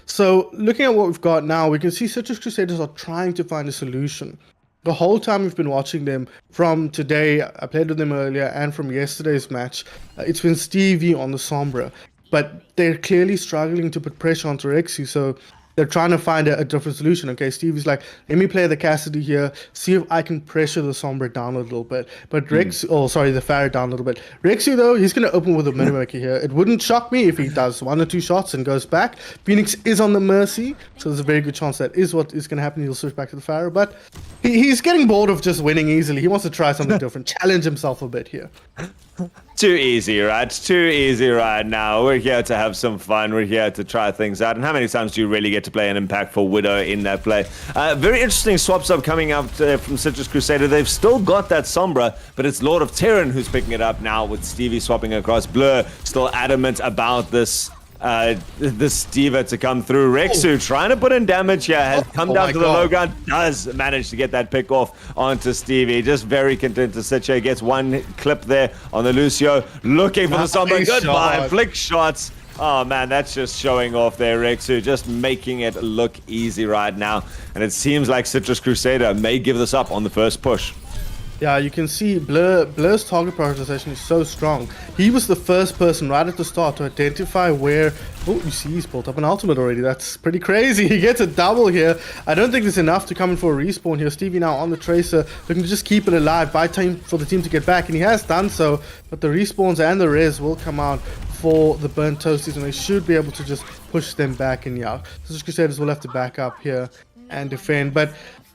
So looking at what we've got now, we can see Citrus Crusaders are trying to find a solution. The whole time we've been watching them, from today, I played with them earlier, and from yesterday's match, it's been Stevie on the Sombra. But they're clearly struggling to put pressure onto Rexu, so they're trying to find a different solution. Okay, Stevie's like, let me play the Cassidy here, see if I can pressure the Sombra down a little bit. But the Pharah down a little bit. Rexu, though, he's going to open with a Minimaker here. It wouldn't shock me if he does 1 or 2 shots and goes back. Phoenix is on the Mercy, so there's a very good chance that is what is going to happen. He'll switch back to the Pharah, but he's getting bored of just winning easily. He wants to try something different, challenge himself a bit here. Too easy, right? Too easy right now. We're here to have some fun. We're here to try things out. And how many times do you really get to play an impactful Widow in that play? Very interesting swaps up coming up from Citrus Crusader. They've still got that Sombra, but it's Lord of Terran who's picking it up now, with Stevie swapping across. Blur still adamant about this Diva to come through. Rexu trying to put in damage here, has come down to the low ground, does manage to get that pick off onto Stevie. Just very content to sit here. Gets one clip there on the Lucio, looking for the Sombra. Goodbye, flick shots. Oh man, that's just showing off there, Rexu, just making it look easy right now. And it seems like Citrus Crusader may give this up on the first push. Yeah, you can see Blur's target prioritization is so strong. He was the first person right at the start to identify where... Oh, you see he's built up an ultimate already. That's pretty crazy. He gets a double here. I don't think it's enough to come in for a respawn here. Stevie now on the Tracer, looking to just keep it alive, buy time for the team to get back, and he has done so. But the respawns and the res will come out for the Burnt Toasties, and they should be able to just push them back. And yeah, Citrus Crusaders will have to back up here and defend. But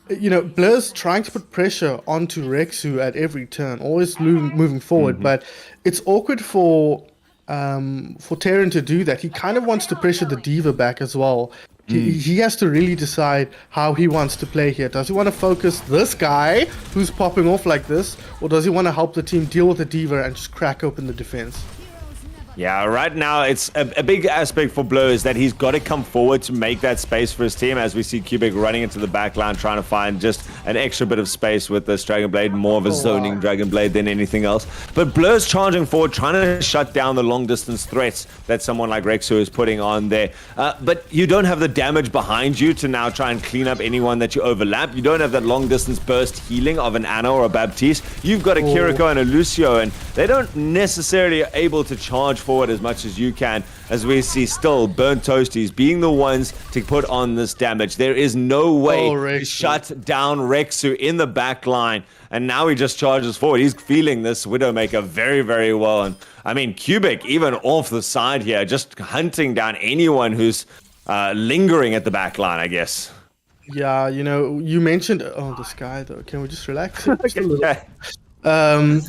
you know, Blur's trying to put pressure onto Rexu at every turn, always moving forward, but it's awkward for Terran to do that. He kind of wants to pressure the Diva back as well. He has to really decide how he wants to play here. Does he want to focus this guy who's popping off like this, or does he want to help the team deal with the Diva and just crack open the defense? Yeah, right now it's a big aspect for Blur is that he's got to come forward to make that space for his team, as we see Cubic running into the back line trying to find just an extra bit of space with this Dragon Blade, more of a zoning Dragon Blade than anything else. But Blur's charging forward, trying to shut down the long distance threats that someone like Rexu is putting on there. But you don't have the damage behind you to now try and clean up anyone that you overlap. You don't have that long distance burst healing of an Anna or a Baptiste. You've got a Kiriko and a Lucio, and they don't necessarily able to charge forward as much as you can, as we see still Burnt Toasties being the ones to put on this damage. There is no way to shut down Rexu in the back line, and now he just charges forward. He's feeling this Widowmaker very, very well. And I mean, Cubic even off the side here, just hunting down anyone who's lingering at the back line, I guess. Yeah, you know, you mentioned this guy though. Can we just relax? Just a little?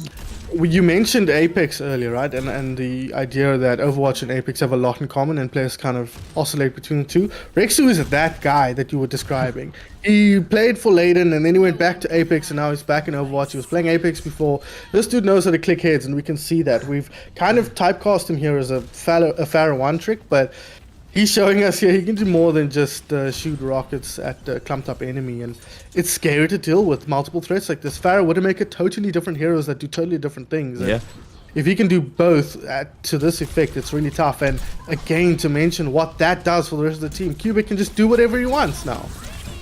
You mentioned Apex earlier, right? And the idea that Overwatch and Apex have a lot in common and players kind of oscillate between the two. Rexu is that guy that you were describing. He played for Leyden and then he went back to Apex and now he's back in Overwatch. He was playing Apex before. This dude knows how to click heads and we can see that. We've kind of typecast him here as a Pharaoh 1 trick, but he's showing us here he can do more than just shoot rockets at a clumped up enemy, and it's scary to deal with multiple threats like this. Pharaoh Widowmaker, totally different heroes that do totally different things. Yeah. If he can do both to this effect, it's really tough. And again, to mention what that does for the rest of the team, Cubic can just do whatever he wants now.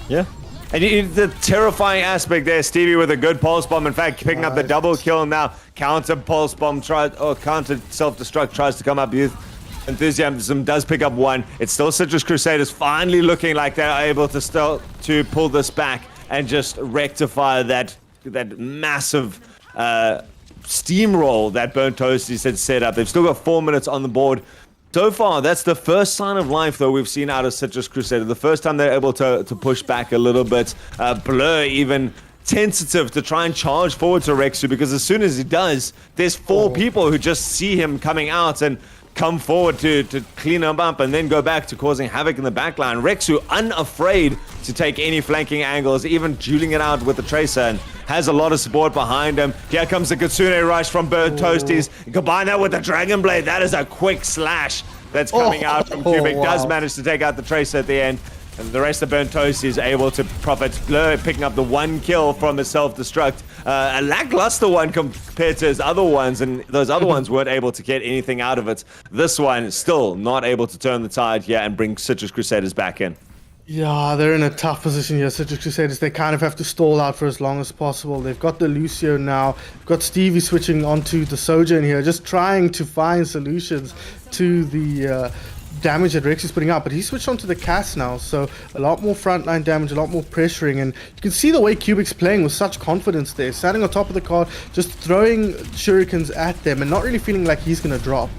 Yeah. And the terrifying aspect there, Stevie with a good pulse bomb. In fact, picking up the double kill now. Counter pulse bomb counter self-destruct tries to come up. Enthusiasm does pick up one. It's still Citrus Crusaders finally looking like they're able to pull this back and just rectify that massive steamroll that Burnt Toasties had set up. They've still got 4 minutes on the board. So far, that's the first sign of life, though, we've seen out of Citrus Crusader. The first time they're able to push back a little bit. Blur even tentative to try and charge forward to Rexu, because as soon as he does, there's 4 people who just see him coming out and come forward to clean him up and then go back to causing havoc in the backline. Rexu unafraid to take any flanking angles, even dueling it out with the Tracer, and has a lot of support behind him. Here comes the Kitsune Rush from Burnt Toasties. Combine that with the Dragon Blade. That is a quick slash that's coming out from Cubic. Does manage to take out the Tracer at the end. And the rest of Burnt Toasties is able to profit. Blur picking up the 1 kill from his self-destruct. A lackluster one compared to his other ones, and those other ones weren't able to get anything out of it. This one still not able to turn the tide here and bring Citrus Crusaders back in. Yeah, they're in a tough position here, Citrus Crusaders. They kind of have to stall out for as long as possible. They've got the Lucio now. They've got Stevie switching onto the Sojourn here, just trying to find solutions to the damage that Rex is putting out, but he switched onto the Cass now, so a lot more frontline damage, a lot more pressuring, and you can see the way Cubic's playing with such confidence there, standing on top of the card, just throwing shurikens at them and not really feeling like he's gonna drop.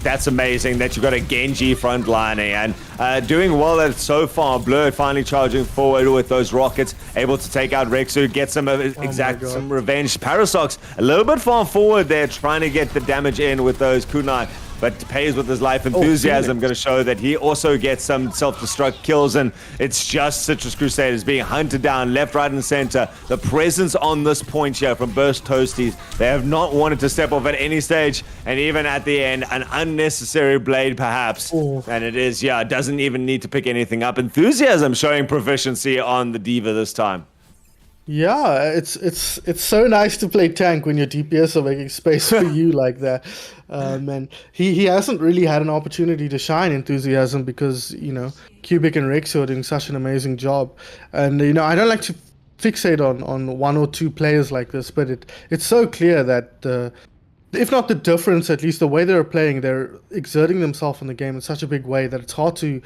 That's amazing that you've got a Genji frontlining and doing well at it so far. Blur finally charging forward with those rockets, able to take out Rexu, get some some revenge. Parasox a little bit far forward there, trying to get the damage in with those kunai, but pays with his life. Enthusiasm going to show that he also gets some self-destruct kills, and it's just Citrus Crusaders being hunted down left, right, and center. The presence on this point here from Burnt Toasties, they have not wanted to step off at any stage, and even at the end, an unnecessary blade perhaps. And it is, yeah, it doesn't even need to pick anything up. Enthusiasm showing proficiency on the Diva this time. Yeah, it's so nice to play tank when your DPS are making space for you like that. And he hasn't really had an opportunity to shine, Enthusiasm, because, you know, Cubic and Rexu are doing such an amazing job. And, you know, I don't like to fixate on 1 or 2 players like this, but it's so clear that if not the difference, at least the way they're playing, they're exerting themselves in the game in such a big way that it's hard to,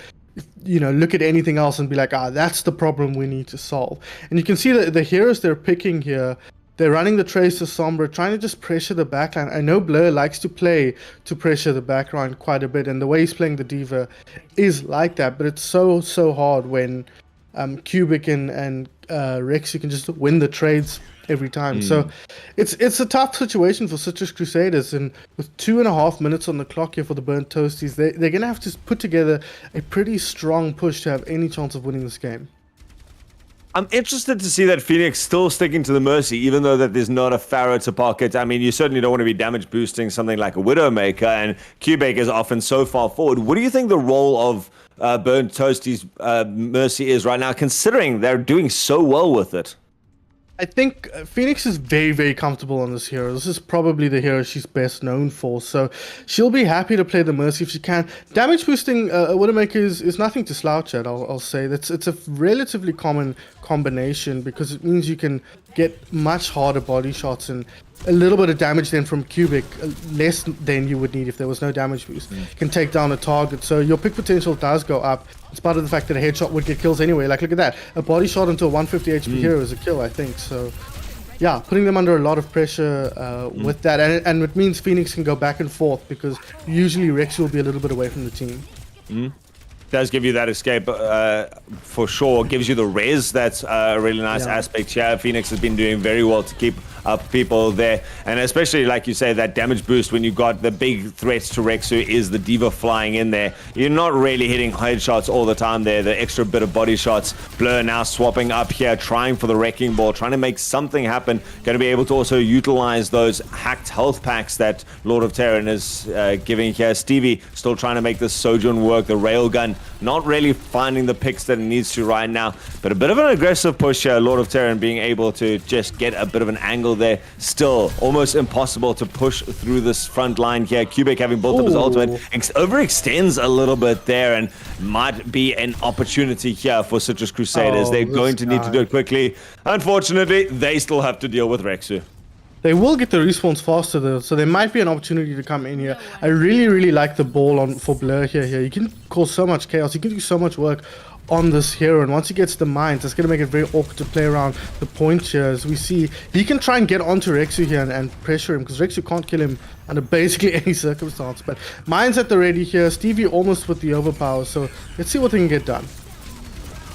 you know, look at anything else and be like, that's the problem we need to solve. And you can see that the heroes they're picking here, they're running the Tracer Sombra, trying to just pressure the backline. I know Blur likes to play to pressure the backline quite a bit, and the way he's playing the Diva is like that, but it's so hard when Cubic and Rex, you can just win the trades every time. So it's a tough situation for Citrus Crusaders, and with 2.5 minutes on the clock here for the Burnt Toasties, they're gonna have to put together a pretty strong push to have any chance of winning this game. I'm interested to see that Phoenix still sticking to the Mercy, even though that there's not a Pharaoh to pocket. I mean, you certainly don't want to be damage boosting something like a Widowmaker, and Quebec is often so far forward. What do you think the role of Burnt Toasties Mercy is right now, considering they're doing so well with it? I think Phoenix is very, very comfortable on this hero. This is probably the hero she's best known for, so she'll be happy to play the Mercy if she can. Damage boosting Widowmaker is nothing to slouch at, I'll say. It's a relatively common combination because it means you can get much harder body shots and a little bit of damage then from Cubic, less than you would need if there was no damage boost. Can take down a target, so your pick potential does go up, in spite of the fact that a headshot would get kills anyway. Like, look at that. A body shot into a 150 HP hero is a kill, I think. So, yeah, putting them under a lot of pressure with that. And it means Phoenix can go back and forth because usually Rex will be a little bit away from the team. Does give you that escape for sure. Gives you the res. That's a really nice aspect here. Phoenix has been doing very well to keep up people there, and especially like you say, that damage boost when you got the big threats to Rexu is the Diva flying in there. You're not really hitting headshots all the time there. The extra bit of body shots. Blur now swapping up here, trying for the wrecking ball, trying to make something happen. Going to be able to also utilize those hacked health packs that Lord of Terran is giving here. Stevie still trying to make this Sojourn work. The railgun not really finding the picks that it needs to right now, but a bit of an aggressive push here. Lord of Terran being able to just get a bit of an angle there. Still almost impossible to push through this front line here. Quebec having built up his ultimate overextends a little bit there, and might be an opportunity here for Citrus Crusaders. They're going to need to do it quickly. Unfortunately, they still have to deal with Rexu. They will get the respawns faster though, so there might be an opportunity to come in here. I really like the ball for Blur here. You can cause so much chaos. You can do so much work on this hero, and once he gets the mines, that's going to make it very awkward to play around the point here. As we see, he can try and get onto Rexu here and pressure him, because Rexu can't kill him under basically any circumstance. But mines at the ready here. Stevie almost with the overpower, so let's see what they can get done.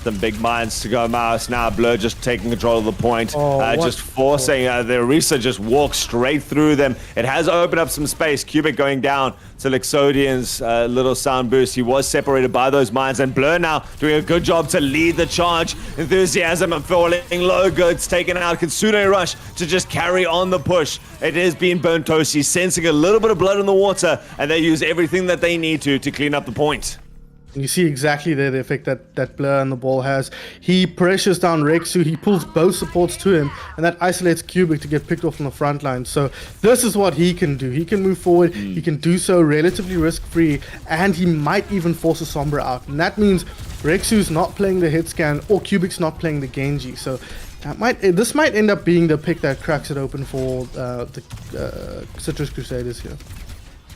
Some big mines to go mouse now. Blur just taking control of the point, just forcing the Orisa just walk straight through them. It has opened up some space. Cubic going down to Lixodian's little sound boost. He was separated by those mines, and Blur now doing a good job to lead the charge. Enthusiasm and falling low goods taken out. Kitsune Rush to just carry on the push. It has been Burnt Toasty sensing a little bit of blood in the water, and they use everything that they need to clean up the point. You see exactly there the effect that Blur and the ball has. He pressures down Rexu, he pulls both supports to him, and that isolates Cubic to get picked off on the front line. So this is what he can do. He can move forward, he can do so relatively risk-free, and he might even force a Sombra out. And that means Rexu's not playing the hit scan, or Cubic's not playing the Genji. So this might end up being the pick that cracks it open for the Citrus Crusaders here.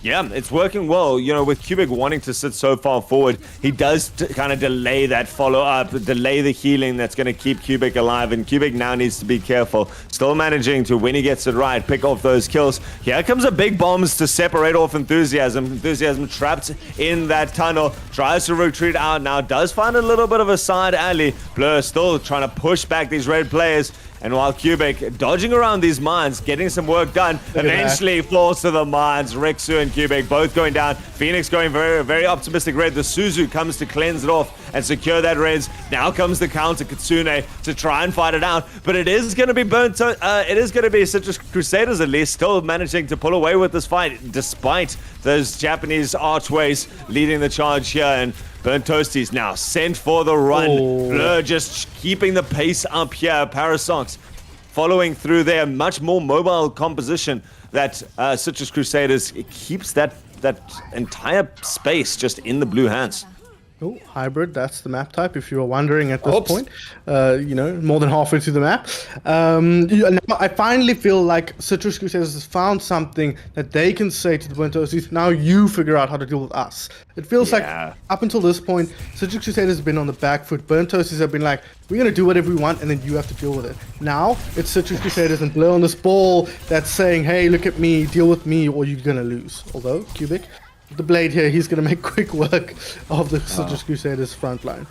Yeah, it's working well. You know, with Cubic wanting to sit so far forward, he does kind of delay that follow-up, delay the healing that's going to keep Cubic alive, and Cubic now needs to be careful. Still managing to, when he gets it right, pick off those kills. Here comes a big bombs to separate off Enthusiasm. Enthusiasm trapped in that tunnel, tries to retreat out now, does find a little bit of a side alley. Blur still trying to push back these red players. And while Cubic dodging around these mines, getting some work done, eventually falls to the mines. Rexu and Cubic both going down. Phoenix going very, very optimistic red. The Suzu comes to cleanse it off and secure that res. Now comes the counter Kitsune to try and fight it out. But it is going to be it is going to be Citrus Crusaders at least still managing to pull away with this fight, despite those Japanese archways leading the charge here. And Burnt Toasties now sent for the run. Blur just keeping the pace up here. Parasox following through there. Much more mobile composition that Citrus Crusaders keeps that entire space just in the blue hands. Oh, hybrid, that's the map type, if you were wondering at this point. You know, more than halfway through the map. Now I finally feel like Citrus Crusaders has found something that they can say to the Burnt Toasties, now you figure out how to deal with us. It feels like, up until this point, Citrus Crusaders have been on the back foot. Burnt Toasties have been like, we're going to do whatever we want, and then you have to deal with it. Now, it's Citrus Crusaders and Blur on this ball that's saying, hey, look at me, deal with me, or you're going to lose. Although, Cubic, the blade here, he's going to make quick work of the Citrus Crusaders front line.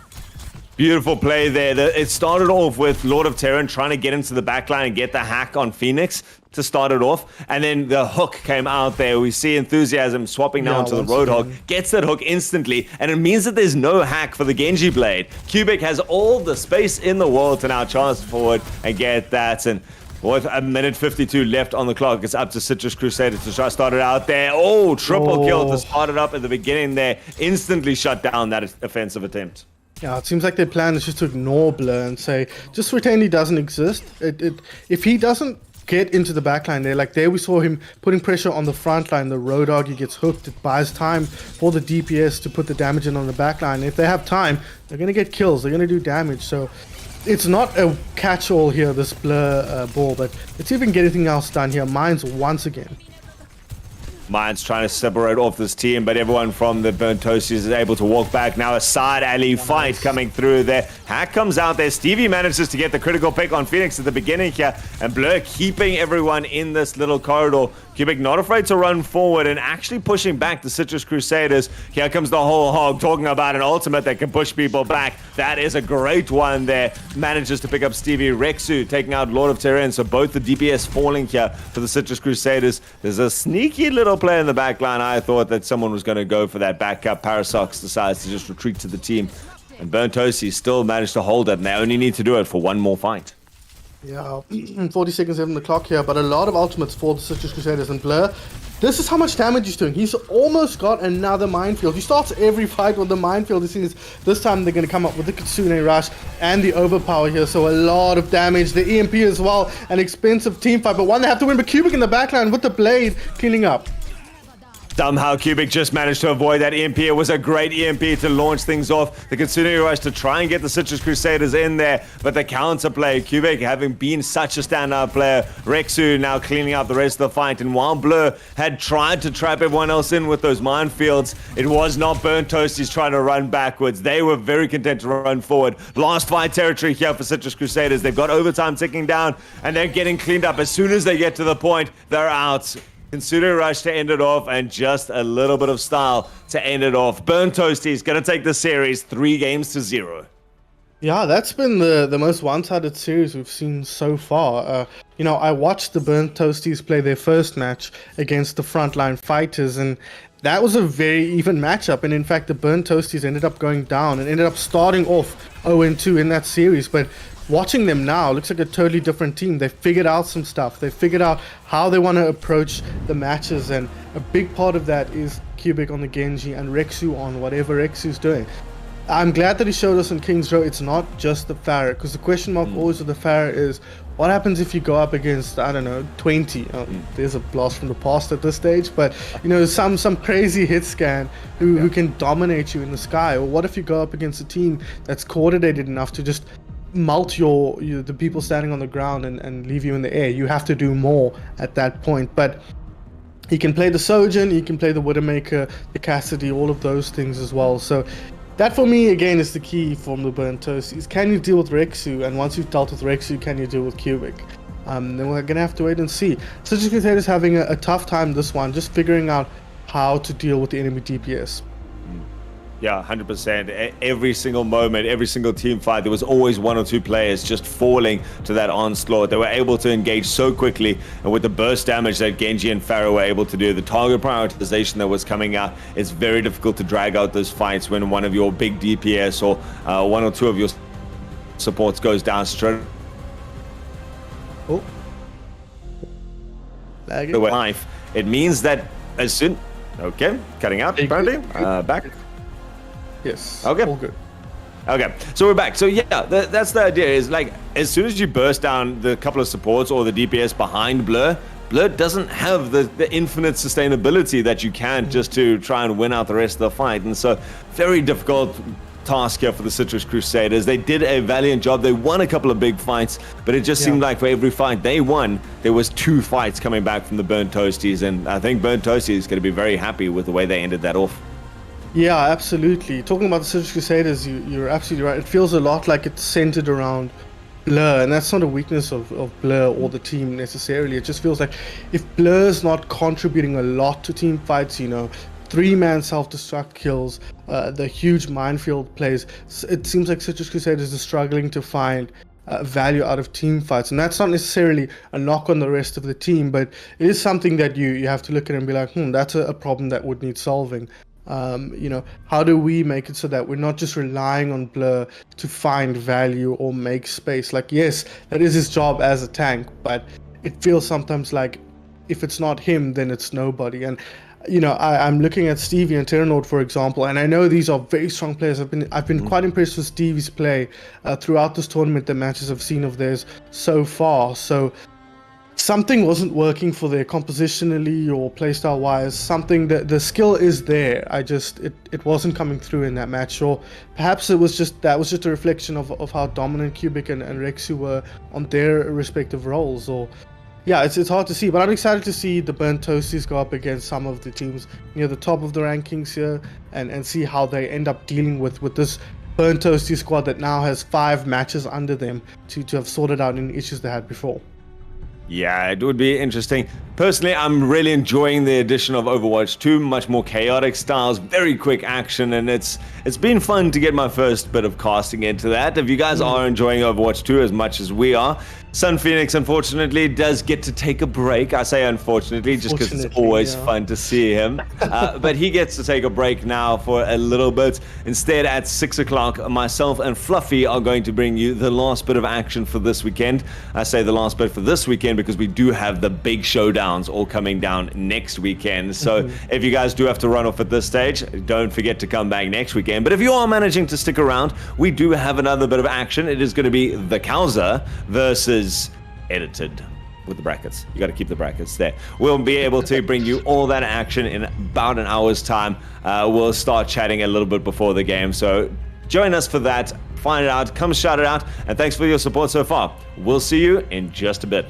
Beautiful play there. It started off with Lord of Terran trying to get into the backline and get the hack on Phoenix to start it off. And then the hook came out there. We see Enthusiasm swapping down to the Roadhog. Gets that hook instantly. And it means that there's no hack for the Genji Blade. Cubic has all the space in the world to now charge forward and get that. And with a minute 52 left on the clock, it's up to Citrus Crusaders to try to start it out there. Oh, triple kill to start it up at the beginning there. Instantly shut down that offensive attempt. Yeah, it seems like their plan is just to ignore Blur and say, just pretend he doesn't exist. If he doesn't get into the backline there we saw him putting pressure on the front line, the Roadhog, he gets hooked, it buys time for the DPS to put the damage in on the backline. If they have time, they're going to get kills, they're going to do damage. So it's not a catch-all here, this Blur ball, but let's even get anything else done here. Mines once again. Mines trying to separate off this team, but everyone from the Burnt Toasties is able to walk back. Now a side alley fight coming through there. Hack comes out there. Stevie manages to get the critical pick on Phoenix at the beginning here, and Blur keeping everyone in this little corridor. Cubic not afraid to run forward and actually pushing back the Citrus Crusaders. Here comes the whole hog talking about an ultimate that can push people back. That is a great one there. Manages to pick up Stevie. Rexu taking out Lord of Terran. So both the DPS falling here for the Citrus Crusaders. There's a sneaky little play in the back line. I thought that someone was going to go for that backup. Parasox decides to just retreat to the team. And Burnt Toasties still managed to hold it, and they only need to do it for one more fight. Yeah, 40 seconds left on the clock here, but a lot of ultimates for the Citrus Crusaders. And Blur, this is how much damage he's doing. He's almost got another minefield. He starts every fight with the minefield. This time they're going to come up with the Kitsune Rush and the Overpower here, so a lot of damage. The EMP as well, an expensive team fight, but one they have to win. But Cubic in the backline with the Blade cleaning up. Somehow Cubic just managed to avoid that EMP. It was a great EMP to launch things off. The Kitsune Rush to try and get the Citrus Crusaders in there, but the counterplay, Cubic having been such a standout player, Rexu now cleaning up the rest of the fight. And while Blur had tried to trap everyone else in with those minefields, it was not Burnt Toasties trying to run backwards. They were very content to run forward. Last fight territory here for Citrus Crusaders. They've got overtime ticking down, and they're getting cleaned up. As soon as they get to the point, they're out. Kitsune Rush to end it off, and just a little bit of style to end it off. Burnt Toasties going to take the series 3-0. Yeah, that's been the most one-sided series we've seen so far. I watched the Burnt Toasties play their first match against the Frontline Fighters, and that was a very even matchup. And in fact, the Burnt Toasties ended up going down and ended up starting off 0-2 in that series. But watching them now, looks like a totally different team. They figured out some stuff. They figured out how they want to approach the matches, and a big part of that is Cubic on the Genji and Rexu on whatever Rexu's doing. I'm glad that he showed us in King's Row it's not just the Pharah, because the question mark always with the Pharah is, what happens if you go up against, I don't know, 20? There's a blast from the past at this stage, but some crazy hit scan who can dominate you in the sky. Or what if you go up against a team that's coordinated enough to just melt the people standing on the ground and leave you in the air? You have to do more at that point. But he can play the Sojourn, he can play the Widowmaker, the Cassidy, all of those things as well. So that for me again is the key from the Burnt Toasties. Can you deal with Rexu? And once you've dealt with Rexu, can you deal with Cubic? Then we're gonna have to wait and see. Citrus Crusaders having a tough time this one, just figuring out how to deal with the enemy DPS. Yeah, 100%. Every single moment, every single team fight, there was always one or two players just falling to that onslaught. They were able to engage so quickly, and with the burst damage that Genji and Pharah were able to do, the target prioritization that was coming out, it's very difficult to drag out those fights when one of your big DPS or one or two of your supports goes down straight. Oh. Life. It means that as soon... Okay, cutting out, apparently. Back. Yes. Okay. All good. Okay, so we're back. So yeah, that's the idea. Is like as soon as you burst down the couple of supports or the DPS behind Blur doesn't have the infinite sustainability that you can just to try and win out the rest of the fight. And so very difficult task here for the Citrus Crusaders. They did a valiant job. They won a couple of big fights, but it just seemed like for every fight they won, there was 2 fights coming back from the Burnt Toasties. And I think Burnt Toasties is going to be very happy with the way they ended that off. Yeah, absolutely. Talking about the Citrus Crusaders, you're absolutely right. It feels a lot like it's centered around Blur, and that's not a weakness of Blur or the team necessarily. It just feels like if Blur's not contributing a lot to team fights, 3-man self-destruct kills, the huge minefield plays. It seems like Citrus Crusaders are struggling to find value out of team fights, and that's not necessarily a knock on the rest of the team, but it is something that you have to look at and be like, that's a problem that would need solving. How do we make it so that we're not just relying on Blur to find value or make space? Like, yes, that is his job as a tank, but it feels sometimes like if it's not him, then it's nobody. And I'm looking at Stevie and Terranord, for example, and I know these are very strong players. I've been quite impressed with Stevie's play throughout this tournament, the matches I've seen of theirs so far. So something wasn't working for their compositionally or playstyle wise. Something that the skill is there. It wasn't coming through in that match. Or perhaps it was just a reflection of how dominant Cubic and Rexu were on their respective roles. Or yeah, it's hard to see, but I'm excited to see the Burnt Toasties go up against some of the teams near the top of the rankings here, and see how they end up dealing with this Burnt Toasties squad that now has 5 matches under them to have sorted out any issues they had before. Yeah, it would be interesting. Personally, I'm really enjoying the addition of Overwatch 2, much more chaotic styles, very quick action, and it's been fun to get my first bit of casting into that. If you guys are enjoying Overwatch 2 as much as we are, Sun Phoenix, unfortunately, does get to take a break. I say unfortunately, just because it's always fun to see him. But he gets to take a break now for a little bit. Instead, at 6 o'clock, myself and Fluffy are going to bring you the last bit of action for this weekend. I say the last bit for this weekend because we do have the big showdowns all coming down next weekend. So if you guys do have to run off at this stage, don't forget to come back next weekend. But if you are managing to stick around, we do have another bit of action. It is going to be the COWZA versus edited with the brackets. You got to keep the brackets there. We'll be able to bring you all that action in about an hour's time. We'll start chatting a little bit before the game, so join us for that. Find it out, come shout it out, and thanks for your support so far. We'll see you in just a bit.